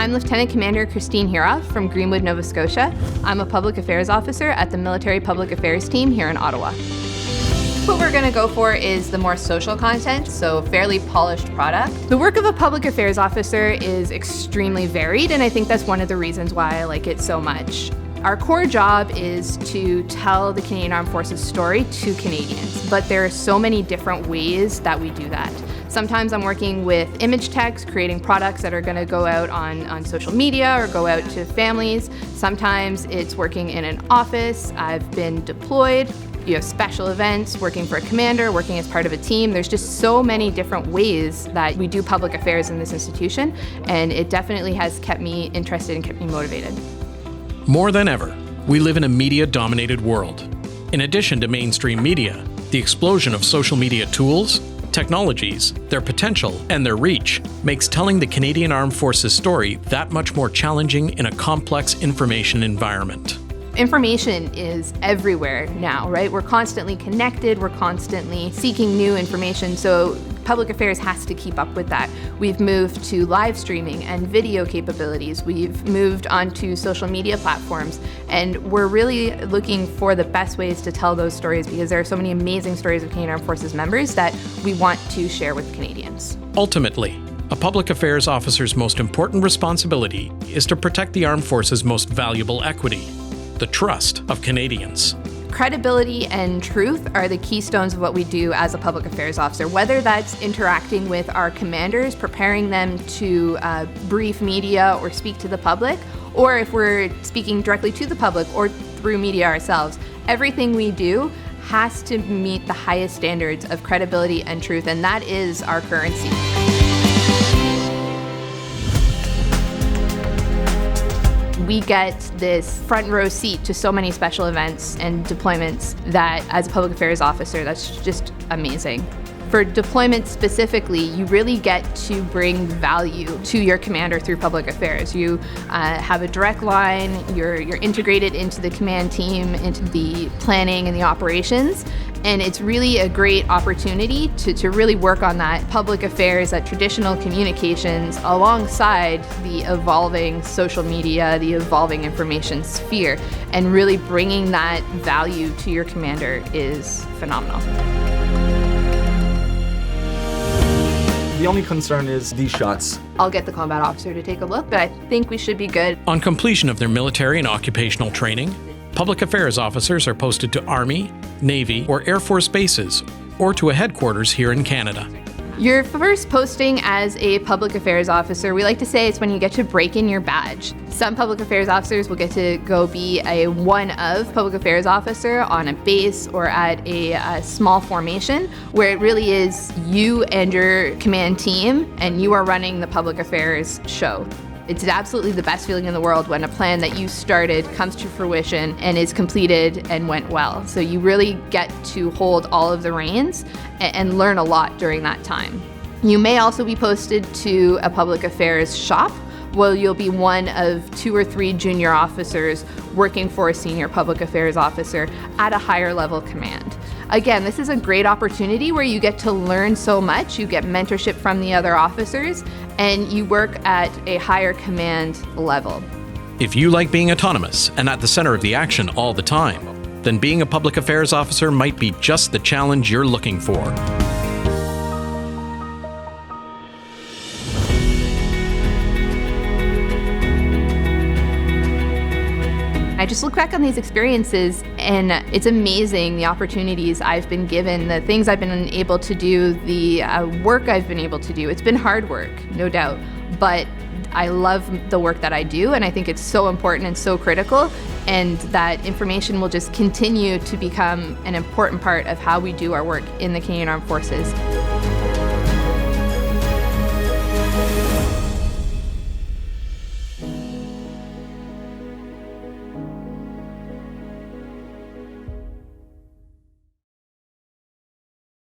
I'm Lieutenant Commander Christine Hiroff from Greenwood, Nova Scotia. I'm a Public Affairs Officer at the Military Public Affairs team here in Ottawa. What we're going to go for is the more social content, so fairly polished product. The work of a public affairs officer is extremely varied, and I think that's one of the reasons why I like it so much. Our core job is to tell the Canadian Armed Forces story to Canadians, but there are so many different ways that we do that. Sometimes I'm working with image techs, creating products that are going to go out on social media or go out to families. Sometimes it's working in an office. I've been deployed. You have special events, working for a commander, working as part of a team. There's just so many different ways that we do public affairs in this institution, and it definitely has kept me interested and kept me motivated. More than ever, we live in a media-dominated world. In addition to mainstream media, the explosion of social media tools, technologies, their potential, and their reach makes telling the Canadian Armed Forces story that much more challenging in a complex information environment. Information is everywhere now, right? We're constantly connected, we're constantly seeking new information, so public affairs has to keep up with that. We've moved to live streaming and video capabilities. We've moved onto social media platforms, and we're really looking for the best ways to tell those stories because there are so many amazing stories of Canadian Armed Forces members that we want to share with Canadians. Ultimately, a public affairs officer's most important responsibility is to protect the Armed Forces' most valuable equity, the trust of Canadians. Credibility and truth are the keystones of what we do as a public affairs officer, whether that's interacting with our commanders, preparing them to brief media or speak to the public, or if we're speaking directly to the public or through media ourselves. Everything we do has to meet the highest standards of credibility and truth, and that is our currency. We get this front row seat to so many special events and deployments that as a public affairs officer, that's just amazing. For deployment specifically, you really get to bring value to your commander through public affairs. You have a direct line, you're integrated into the command team, into the planning and the operations, and it's really a great opportunity to really work on that public affairs, that traditional communications, alongside the evolving social media, the evolving information sphere, and really bringing that value to your commander is phenomenal. The only concern is these shots. I'll get the combat officer to take a look, but I think we should be good. On completion of their military and occupational training, public affairs officers are posted to Army, Navy, or Air Force bases, or to a headquarters here in Canada. Your first posting as a public affairs officer, we like to say it's when you get to break in your badge. Some public affairs officers will get to go be a one-of public affairs officer on a base or at a small formation where it really is you and your command team and you are running the public affairs show. It's absolutely the best feeling in the world when a plan that you started comes to fruition and is completed and went well. So you really get to hold all of the reins and learn a lot during that time. You may also be posted to a public affairs shop where you'll be one of 2 or 3 junior officers working for a senior public affairs officer at a higher level command. Again, this is a great opportunity where you get to learn so much, you get mentorship from the other officers, and you work at a higher command level. If you like being autonomous and at the center of the action all the time, then being a public affairs officer might be just the challenge you're looking for. I just look back on these experiences and it's amazing the opportunities I've been given, the things I've been able to do, the work I've been able to do. It's been hard work, no doubt, but I love the work that I do and I think it's so important and so critical, and that information will just continue to become an important part of how we do our work in the Canadian Armed Forces.